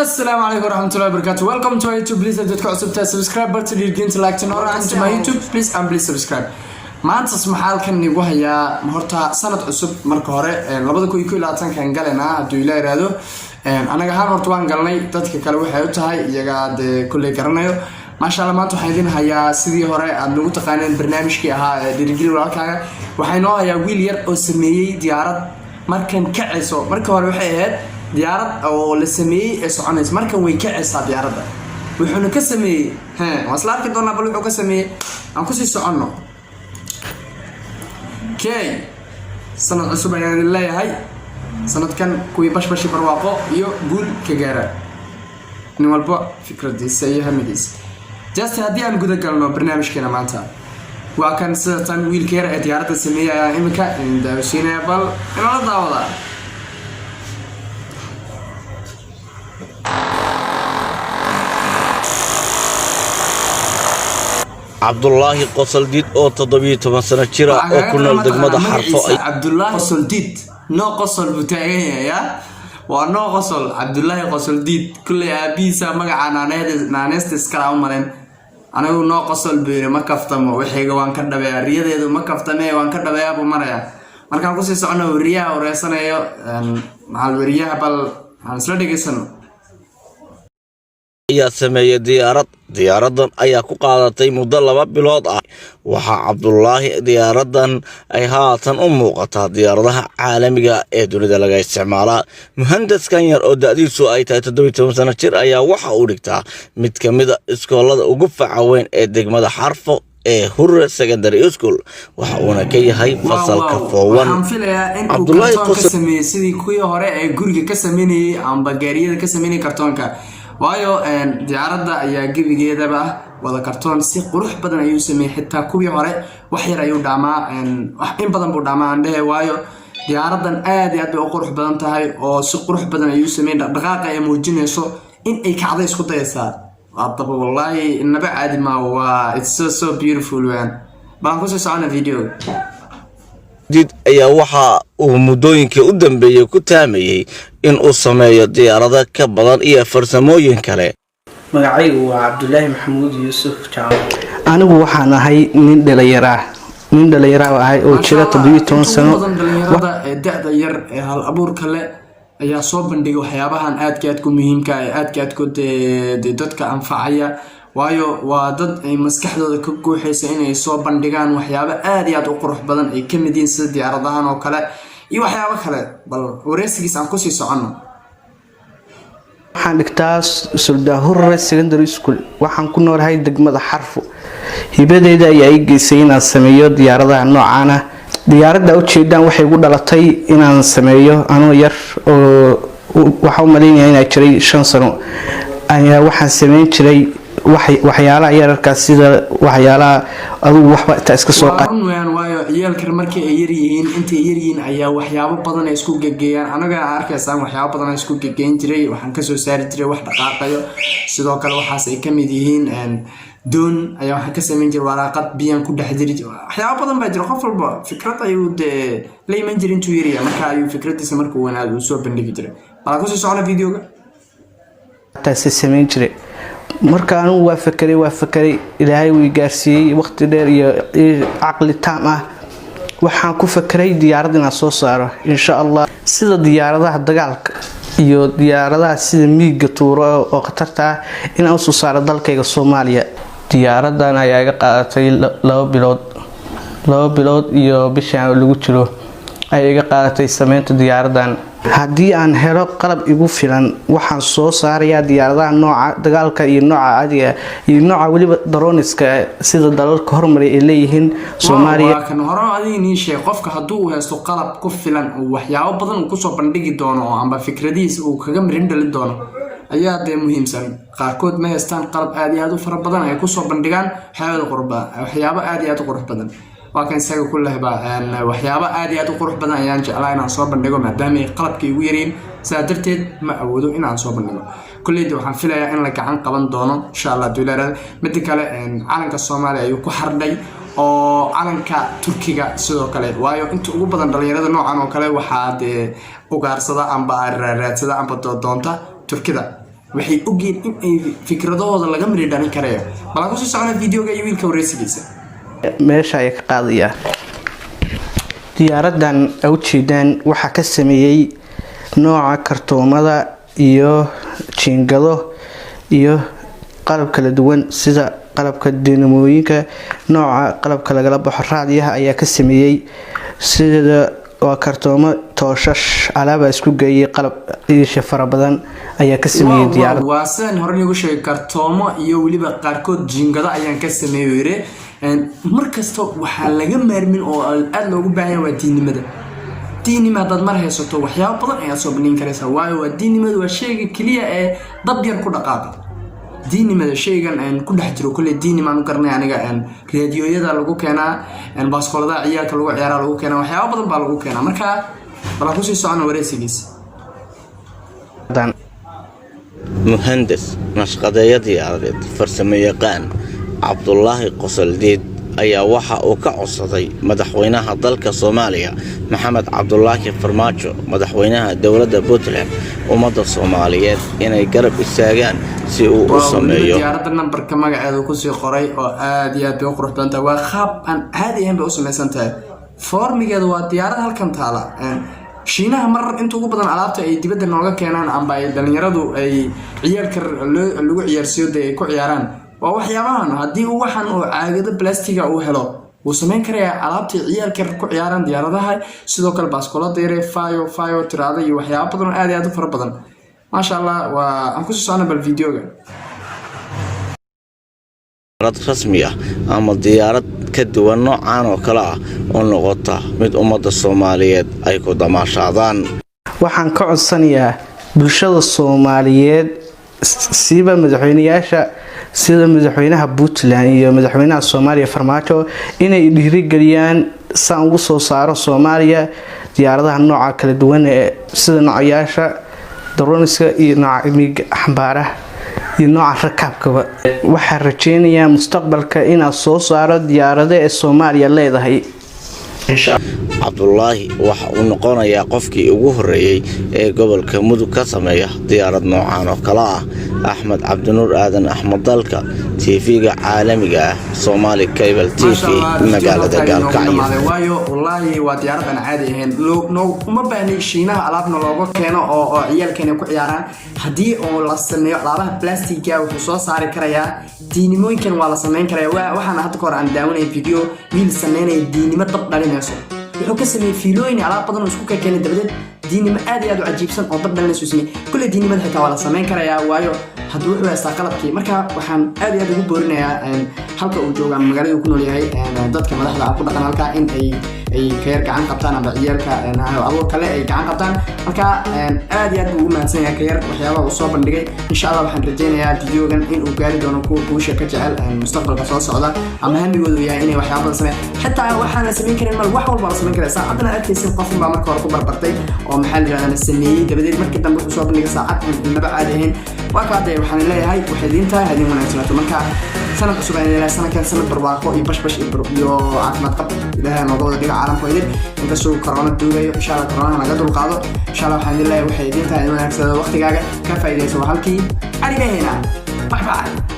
السلام عليكم ورحمة الله وبركاته. Welcome to YouTube. Please subscribe button again to like to my YouTube. Please and please subscribe. maanta maxaalkan nigu hayaa horta sanad cusub marka hore 2022 kan galena haduu ilaa iraado anaga hal horta waan galnay dadka kale waxay u tahay iyaga kulay garanayo maasha Allah maanta waxaan idin hayaa sidii hore aad nagu taqaaneen barnaamijkii ahaa dirigil walaalkaaga waxay noo hayaa wiil yar oo sameeyay diyaarad markan kacayso marka hore waxay ahayd diyaarad oo la sameeyay ee soconaysa markan way kacaysaa diyaaradda wuxuu ka sameeyay waslaarkii doona bal wuxuu ka sameeyay aan ku sii soconno كي سنة عصب يعني الله هاي سنة كان كوي باش برواقو يو قول كجارة نوال بوا فكرة دي سيئة مديس جاست هدي عن قدر قالنا برنامج كنا معناتها وكان سنة ويل كير اتيارة السمية إمكا إن داوشينا يبال إنا لا ضاوضا عبد الله قصلديد او تضبيط سنه جرا او كنا دغمد حرفو عبد الله قصلديد نو قصل بتاعيه يا ونو قصل عبد الله قصلديد كل ابيسا مغعانا نانست اسكراو مالين انا نو قصل بير ما كفتمو وخيغا وان كدبيا رييديدو ما كفتمي وان كدبيا ابو مريا markaan ku sii socono wariyaha oo reesanayo maxal wariyaha bal aan isla dhageysano ayaa sameeyay diyaaradan ayaa ku qaadatay muddo 2 bilood ah waxa Cabdullaahi diyaaradan ay haatan u muuqataa diyaaradaha caalamiga ee dunida laga isticmaalo muhandiskan yar oo da'diisu ay tahay 17 sano jir ayaa waxa uu dhigtaa mid kamid ah iskoolada ugu facaweyn ee degmada Xarfo ee Hurre Secondary School waxa uu ka yahay fasalka foowan Cabdullaahi ka sameeyay sidii kuwii hore ee guriga ka sameeyay amba gaariyada ka sameeyay kartoonka waayo diyaaradda ayaa gabigeedaba wada kartoon si qurux badan ayuu sameeyay xitaa kuwii hore wax yar ayuu dhaamaa wax in badan buu dhaamaa andhe waayo diyaaraddan aad iyo aad u qurux badan tahay oo si qurux badan ayuu sameeyay dhaqdhaqaaqa ay muujinayso in ay kacday isku dayaysaa hadaba wallahi inaba caadi ma waa it's so beautiful waan baan ku soo socona video did ayaa waxa uu muddooyinkii u dambeeyay ku taamayay in uu sameeyo diyaarado ka badan iyo farsamooyin kale magacaygu waa Cabdullaahi Maxamuud Yuusuf Jaamac anigu waxaan ahay nin dhalinyaro ah oo jira 17 sano da'da yar ee hal abuur kale ayaa soo bandhigay waxyaabahan aad ku muhiimka ah aad ku dadka anfacaya waayo waa dad ay maskaxdooda ka gooxaysa inay soo bandhigaan waxyaabo aad iyo aad u qurux badan ay ka mid yihiin sida diyaaradahan oo kale iyo waxyaabo kale bal wareysigiis aan ku sii socono waxaan dhigtaa Suldan Hurre Secondary School waxaan ku noolahay degmada Xarfo hibadeeda ayaa ay geysay inaan sameeyo diyaaradaha noocan ah diyaaradda u jeedaan waxay ugu dhalatay inaan sameeyo anoo yar oo waxa u maleynayay inay jiray 5 sano ayaa waxaan sameyn jiray waxyaalaha yararkaas sida waxyaalaha adigu waxba ta iska soo qaadaan waayo ciyaalka markii ay yar yihiin intay yar yihiin ayaa waxyaabo badan isku gageeyaan anaga arkaysan waxyaabo badan isku gageyn jiray waxaan ka soo saari jiray wax dhaqaaqayo sidoo kale waxaas ay ka mid yihiin doon ayaa waxaan ka sameyn jiray waraaqad biyan ku dhex jiray waxyaabo badan baa jira qof walba fikrad ayuu leeyman jiray intuu yariya marka ayuu fikradiisa markuu wanaag u soo bandhigi jiray bal ku soo socona videoga taasi sameyn jiray markaan waa fakaray ilaahay wuu gaarsiiyay waqti dheer iyo aqli taam ah waxaan ku fakaray diyaarad inaan soo saaro insha Allah sida diyaaradaha dagaalka iyo diyaaradaha sida miiga tuuro oo khatarta ah inaan soo saaro dalkayga Soomaaliya diyaaradan ayaa iga qaadatay 2 bilood iyo bishaan lagu jiro ay iga qaadatay sameynta diyaaradan haddii aan helo qalab igu filan waxaan soo saarayaa diyaaradaha nooca dagaalka iyo nooca caadiga iyo nooca waliba droniska sida dalalka hormaray ee leeyihiin Soomaaliya kan hore adii sheey qofka haduu haysto qalab ku filan oo waxyaabo badan uu ku soo bandhigi doono amba fikradiisa uu kaga mirin dhalin doono ayaa muhiimsan qaarkood ma haystaan qalab aad iyo aad u fara badan ay ku soo bandhigaan waxyaabo aad iyo aad u qurux badan وكان ساق كله بقى وحيابا عادي أدو قروح بدن أيام جعلنا إن صوب النجوم مدامي قلب كي ويرين سادرتد ما أودو إن عن صوب النجوم كل يدو حنفلا إن لك عن قبل دونه إن شاء الله دولار مدك على علنك الصومالي يكو حردي أو علنك تركيا سودو كله وايو أنتوا أبو بدن دليل نوع عنو كله وحاد وقار صدا عم بارات صدا عم بدو دونتا تركيا waxay ogeen in ay fikradooda laga miri dhalin karayo bal ku sii socona videoga iyo wiilka wareysigiisa meesha ay ka qaadayaan diyaaradan awjeedaan waxa ka sameeyay nooca kartoomada iyo jiingado iyo qalab kala duwan sida qalabka dinamooyinka nooca qalabka lagala baxo raadiyaha ayaa ka sameeyay sida waa kartoomo tooshash alaaba isku geeyay qalab iyo fara badan ayaa ka sameeyay diyaarad waa sidaan hore ugu sheegay kartoomo iyo waliba qaarkood jiingado ayaan ka sameeyay markasta waxaa laga maarmin oo aad loogu baahan yahay waa diinimada dad mar haysato waxyaabo badan ayaa soo bandhigin karaysa waayo waa diinimada waa shayga kaliya ee dab yar ku dhaqaaqay diinimada shaygan aan ku dhex jiro kulli diinimaan u qarnay aniga raadiyoyada lagu keenaa baaskoolada ciyaalka lagu ciyaaraa lagu keenaa waxyaabo badan baa lagu keenaa marka bal ku sii socon wareysigiisa muhandis nashqadeeya diyaaradeed farsamayaqaan cabdullaahi qosoldiid ayaa waxa uu ka codsaday madaxweynaha dalka Soomaaliya Maxamed Cabdullaahi Farmaajo madaxweynaha dowladda Puntland ummadda Soomaaliyeed inay garab istaagaan si uu u sameeyo diyaaradda nambarka magaceedu ku sii qoray oo aad iyo aad u qurux badan tahay waa qaab aan caadi ahayn u samaysan tahay formigeedu waa diyaarad halkan taala shiinaha mar inta ugu badan alaabta ay dibadda nooga keenaan amba ay dhalinyaradu ay ciyaalka lagu ciyaarsiyo ay ku ciyaaraan waa waxyaabahan haddii uu waxan oo caagada plastiga uu helo wuu samayn karayaa alaabtii ciyaalka ku ciyaaraan diyaaradaha sidoo kale baaskoolada yare fayo tiraada iyo waxyaabo badan aad iyo aad u fara badan maasha allah waa aan ku soo socnaa bal videoga rasmi ah ama diyaarad ka duwan noocaan oo kale ah oo noqota mid ummadda Soomaaliyeed ay ku damaashaadaan waxaan ka codsanayaa bulshada Soomaaliyeed siiba madaxweynayaasha sida madaxweynaha Puntland iyo madaxweynaha Soomaaliya Farmaajo inay dhiirigeliyaan saan ugu soo saaro Soomaaliya diyaaradaha nooca kala duwan ee sida noocayaasha droniska iyo nooca miig xambaaraha iyo nooca rakaabkaba waxaan rajeynayaa mustaqbalka inaan soo saaro diyaaradaha ee Soomaaliya leedahay cabdullaahi waxa uu noqonayaa qofkii ugu horeeyay ee gobolka Mudug ka sameeya diyaarad noocaan oo kale ah Axmed Cabdinuur Aadan Axmed dalka TV-ga caalamiga ah Somali Cable TV magaalada Gaalkacyo waayo wallahi waa diyaarad aan caadi ahayn uma baahnin shiinaha alaabna looga keeno oo ciyaalkeena ku ciyaaraan haddii oo la sameeyo alaabaha plastiga wuxuu soo saari karayaa diinimooyinkan waa la sameyn karayaa waxaan hadda hore aan daawanay video wiil sameynay diinimo dab dhalinayso wuxuu ka sameeyay fiilooyin alaab badan oo isku keenay dabadeed diinimo aad iyo aad u cajiibsan oo dab dhalinayso sameeyay kulli diinimada xitaa waa la sameyn karayaa waayo hadduu wuxuu haystaa qalabkii marka waxaan aad iyo aad ugu boorinayaa halka uu joogo magaalada uu ku nool yahay dadka madaxda ku dhaqan halka in ay ka yar gacan qabtaan ama ciyaalka abuur kale ay gacan qabtaan marka aad iyo aad ugu mahadsan yahay ka yar waxyaabaha uu soo bandhigay insha Allah waxaan rajeynayaa videogan in uu gaari doono kuusha ka jecel mustaqbalka soo socda ama hamigoodu yahay inay waxyaabo sameeyaan xitaa waxaan la sameyn karin mal wax walba la sameyn karaa saacadna arkaysan qof baa marka hore ku barbartay oo maxaa la yiraahdaa sameeyay dabadeed markii dambe uu soo bandhigay saacad naba caadi ahayn waa ka hadda waxaan leeyahay waxay diinta hadii wanaagsanaato marka sanad cusub ayaan leeyahay sanadkan sanad barwaaqo iyo bashbash iyo caafimaad qab ilaahay nooga wada dhiga caalamka idin inkastoo corona duugayo insha Allah corona naga dulqaado insha Allah waxaan leeyahay waxay diinta wanaagsanaato waqtigaaga ka faa'iideyso halkii arigeena bye bye